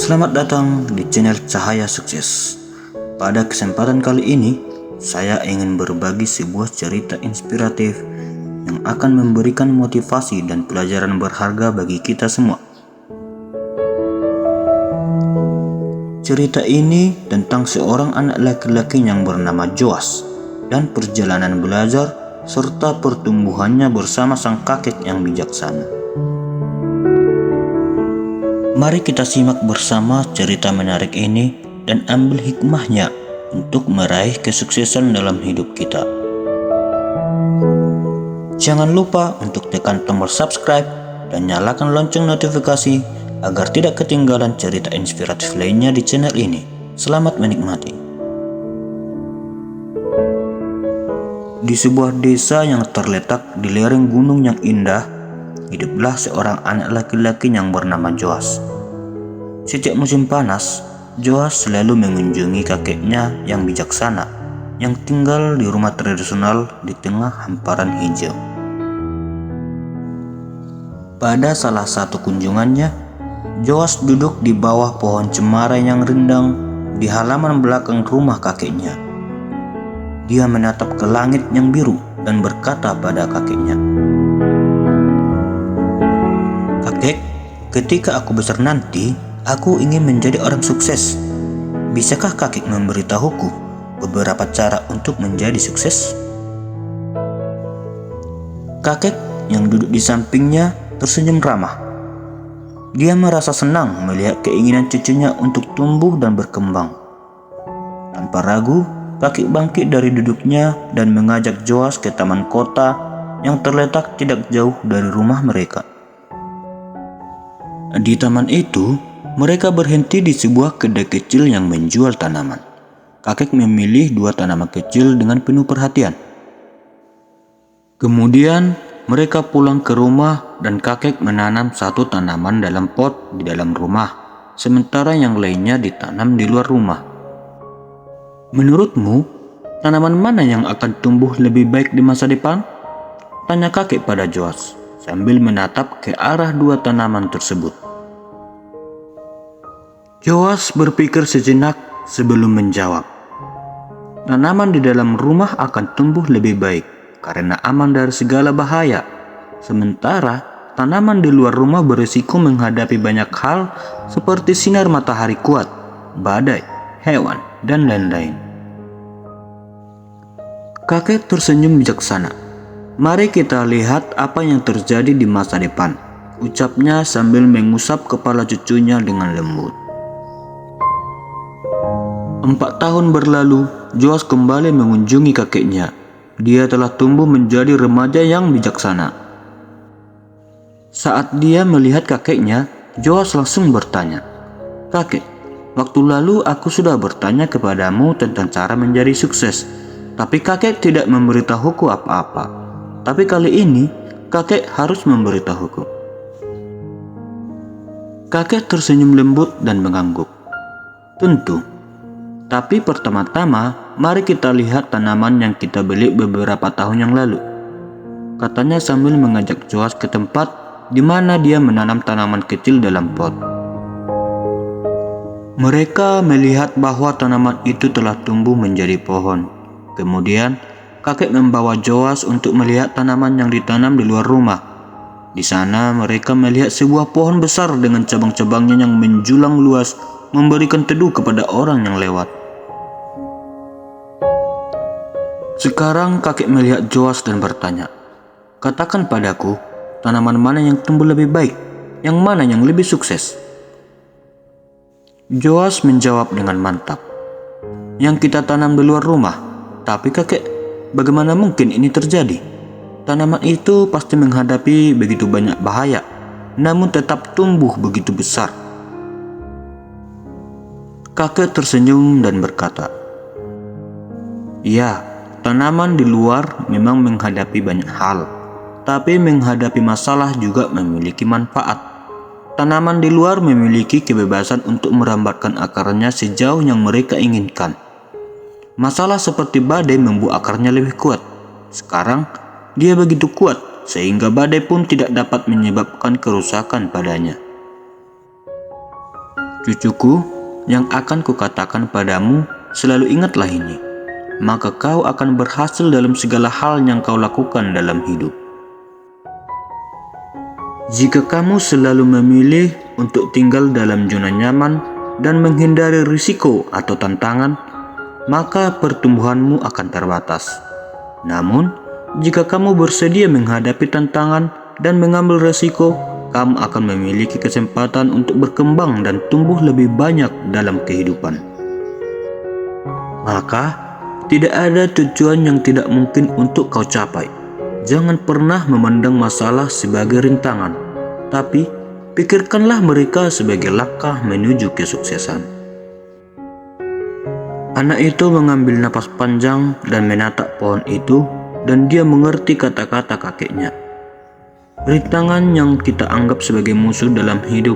Selamat datang di channel Cahaya Sukses. Pada kesempatan kali ini, saya ingin berbagi sebuah cerita inspiratif yang akan memberikan motivasi dan pelajaran berharga bagi kita semua. Cerita ini tentang seorang anak laki-laki yang bernama Joas dan perjalanan belajar serta pertumbuhannya bersama sang kakek yang bijaksana. Mari kita simak bersama cerita menarik ini dan ambil hikmahnya untuk meraih kesuksesan dalam hidup kita. Jangan lupa untuk tekan tombol subscribe dan nyalakan lonceng notifikasi agar tidak ketinggalan cerita inspiratif lainnya di channel ini. Selamat menikmati. Di sebuah desa yang terletak di lereng gunung yang indah, hiduplah seorang anak laki-laki yang bernama Joas. Sejak musim panas, Joas selalu mengunjungi kakeknya yang bijaksana yang tinggal di rumah tradisional di tengah hamparan hijau. Pada salah satu kunjungannya, Joas duduk di bawah pohon cemara yang rindang di halaman belakang rumah kakeknya. Dia menatap ke langit yang biru dan berkata pada kakeknya, "Kakek, ketika aku besar nanti, aku ingin menjadi orang sukses. Bisakah kakek memberitahuku beberapa cara untuk menjadi sukses?" Kakek yang duduk di sampingnya tersenyum ramah. Dia merasa senang melihat keinginan cucunya untuk tumbuh dan berkembang. Tanpa ragu, kakek bangkit dari duduknya dan mengajak Joas ke taman kota yang terletak tidak jauh dari rumah mereka. Di taman itu, mereka berhenti di sebuah kedai kecil yang menjual tanaman. Kakek memilih 2 tanaman kecil dengan penuh perhatian. Kemudian, mereka pulang ke rumah dan kakek menanam 1 tanaman dalam pot di dalam rumah, sementara yang lainnya ditanam di luar rumah. "Menurutmu, tanaman mana yang akan tumbuh lebih baik di masa depan?" tanya kakek pada Joas sambil menatap ke arah 2 tanaman tersebut. Joas berpikir sejenak sebelum menjawab. "Tanaman di dalam rumah akan tumbuh lebih baik karena aman dari segala bahaya. Sementara tanaman di luar rumah berisiko menghadapi banyak hal seperti sinar matahari kuat, badai, hewan, dan lain-lain." Kakek tersenyum bijaksana. "Mari kita lihat apa yang terjadi di masa depan," ucapnya sambil mengusap kepala cucunya dengan lembut. 4 tahun berlalu, Joas kembali mengunjungi kakeknya. Dia telah tumbuh menjadi remaja yang bijaksana. Saat dia melihat kakeknya, Joas langsung bertanya, "Kakek, waktu lalu aku sudah bertanya kepadamu tentang cara menjadi sukses, tapi kakek tidak memberitahuku apa-apa. Tapi kali ini, kakek harus memberitahuku." Kakek tersenyum lembut dan mengangguk. "Tentu. Tapi pertama-tama, mari kita lihat tanaman yang kita beli beberapa tahun yang lalu," katanya sambil mengajak Joas ke tempat di mana dia menanam tanaman kecil dalam pot. Mereka melihat bahwa tanaman itu telah tumbuh menjadi pohon. Kemudian, kakek membawa Joas untuk melihat tanaman yang ditanam di luar rumah. Di sana, mereka melihat sebuah pohon besar dengan cabang-cabangnya yang menjulang luas, memberikan teduh kepada orang yang lewat. Sekarang kakek melihat Joas dan bertanya, "Katakan padaku, tanaman mana yang tumbuh lebih baik? Yang mana yang lebih sukses?" Joas menjawab dengan mantap, "Yang kita tanam di luar rumah." "Tapi kakek, bagaimana mungkin ini terjadi? Tanaman itu pasti menghadapi begitu banyak bahaya, namun tetap tumbuh begitu besar." Kakek tersenyum dan berkata, "Ya, tanaman di luar memang menghadapi banyak hal, tapi menghadapi masalah juga memiliki manfaat. Tanaman di luar memiliki kebebasan untuk merambatkan akarnya sejauh yang mereka inginkan. Masalah seperti badai membuat akarnya lebih kuat. Sekarang, dia begitu kuat sehingga badai pun tidak dapat menyebabkan kerusakan padanya." Cucuku, yang akan kukatakan padamu, selalu ingatlah ini, maka kau akan berhasil dalam segala hal yang kau lakukan dalam hidup. Jika kamu selalu memilih untuk tinggal dalam zona nyaman dan menghindari risiko atau tantangan, maka pertumbuhanmu akan terbatas. Namun, jika kamu bersedia menghadapi tantangan dan mengambil risiko, kamu akan memiliki kesempatan untuk berkembang dan tumbuh lebih banyak dalam kehidupan. Maka, tidak ada tujuan yang tidak mungkin untuk kau capai. Jangan pernah memandang masalah sebagai rintangan, tapi pikirkanlah mereka sebagai langkah menuju kesuksesan. Anak itu mengambil napas panjang dan menatap pohon itu, dan dia mengerti kata-kata kakeknya. Rintangan yang kita anggap sebagai musuh dalam hidup,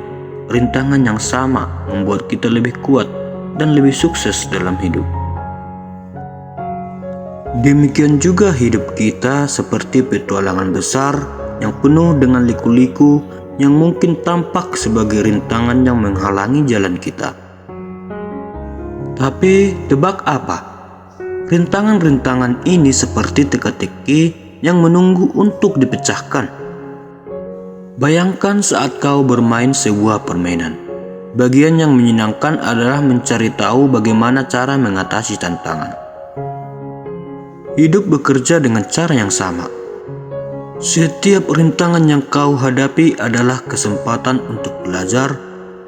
rintangan yang sama membuat kita lebih kuat dan lebih sukses dalam hidup. Demikian juga hidup kita seperti petualangan besar yang penuh dengan liku-liku yang mungkin tampak sebagai rintangan yang menghalangi jalan kita. Tapi tebak apa? Rintangan-rintangan ini seperti teka-teki yang menunggu untuk dipecahkan. Bayangkan saat kau bermain sebuah permainan. Bagian yang menyenangkan adalah mencari tahu bagaimana cara mengatasi tantangan. Hidup bekerja dengan cara yang sama. Setiap rintangan yang kau hadapi adalah kesempatan untuk belajar,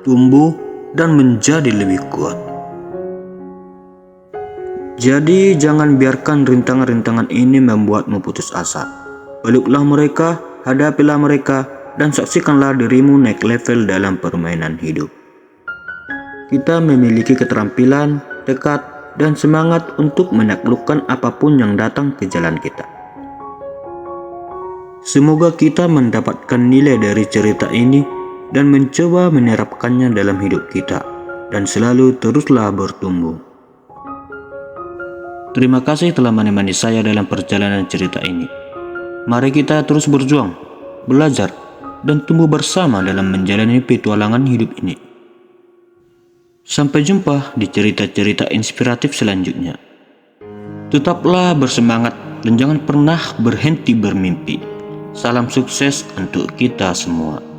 tumbuh, dan menjadi lebih kuat. Jadi jangan biarkan rintangan-rintangan ini membuatmu putus asa. Peluklah mereka, hadapilah mereka, dan saksikanlah dirimu naik level dalam permainan hidup. Kita memiliki keterampilan, tekad, dan semangat untuk menaklukkan apapun yang datang ke jalan kita. Semoga kita mendapatkan nilai dari cerita ini dan mencoba menerapkannya dalam hidup kita, dan selalu teruslah bertumbuh. Terima kasih telah menemani saya dalam perjalanan cerita ini. Mari kita terus berjuang, belajar, dan tumbuh bersama dalam menjalani petualangan hidup ini. Sampai jumpa di cerita-cerita inspiratif selanjutnya. Tetaplah bersemangat dan jangan pernah berhenti bermimpi. Salam sukses untuk kita semua.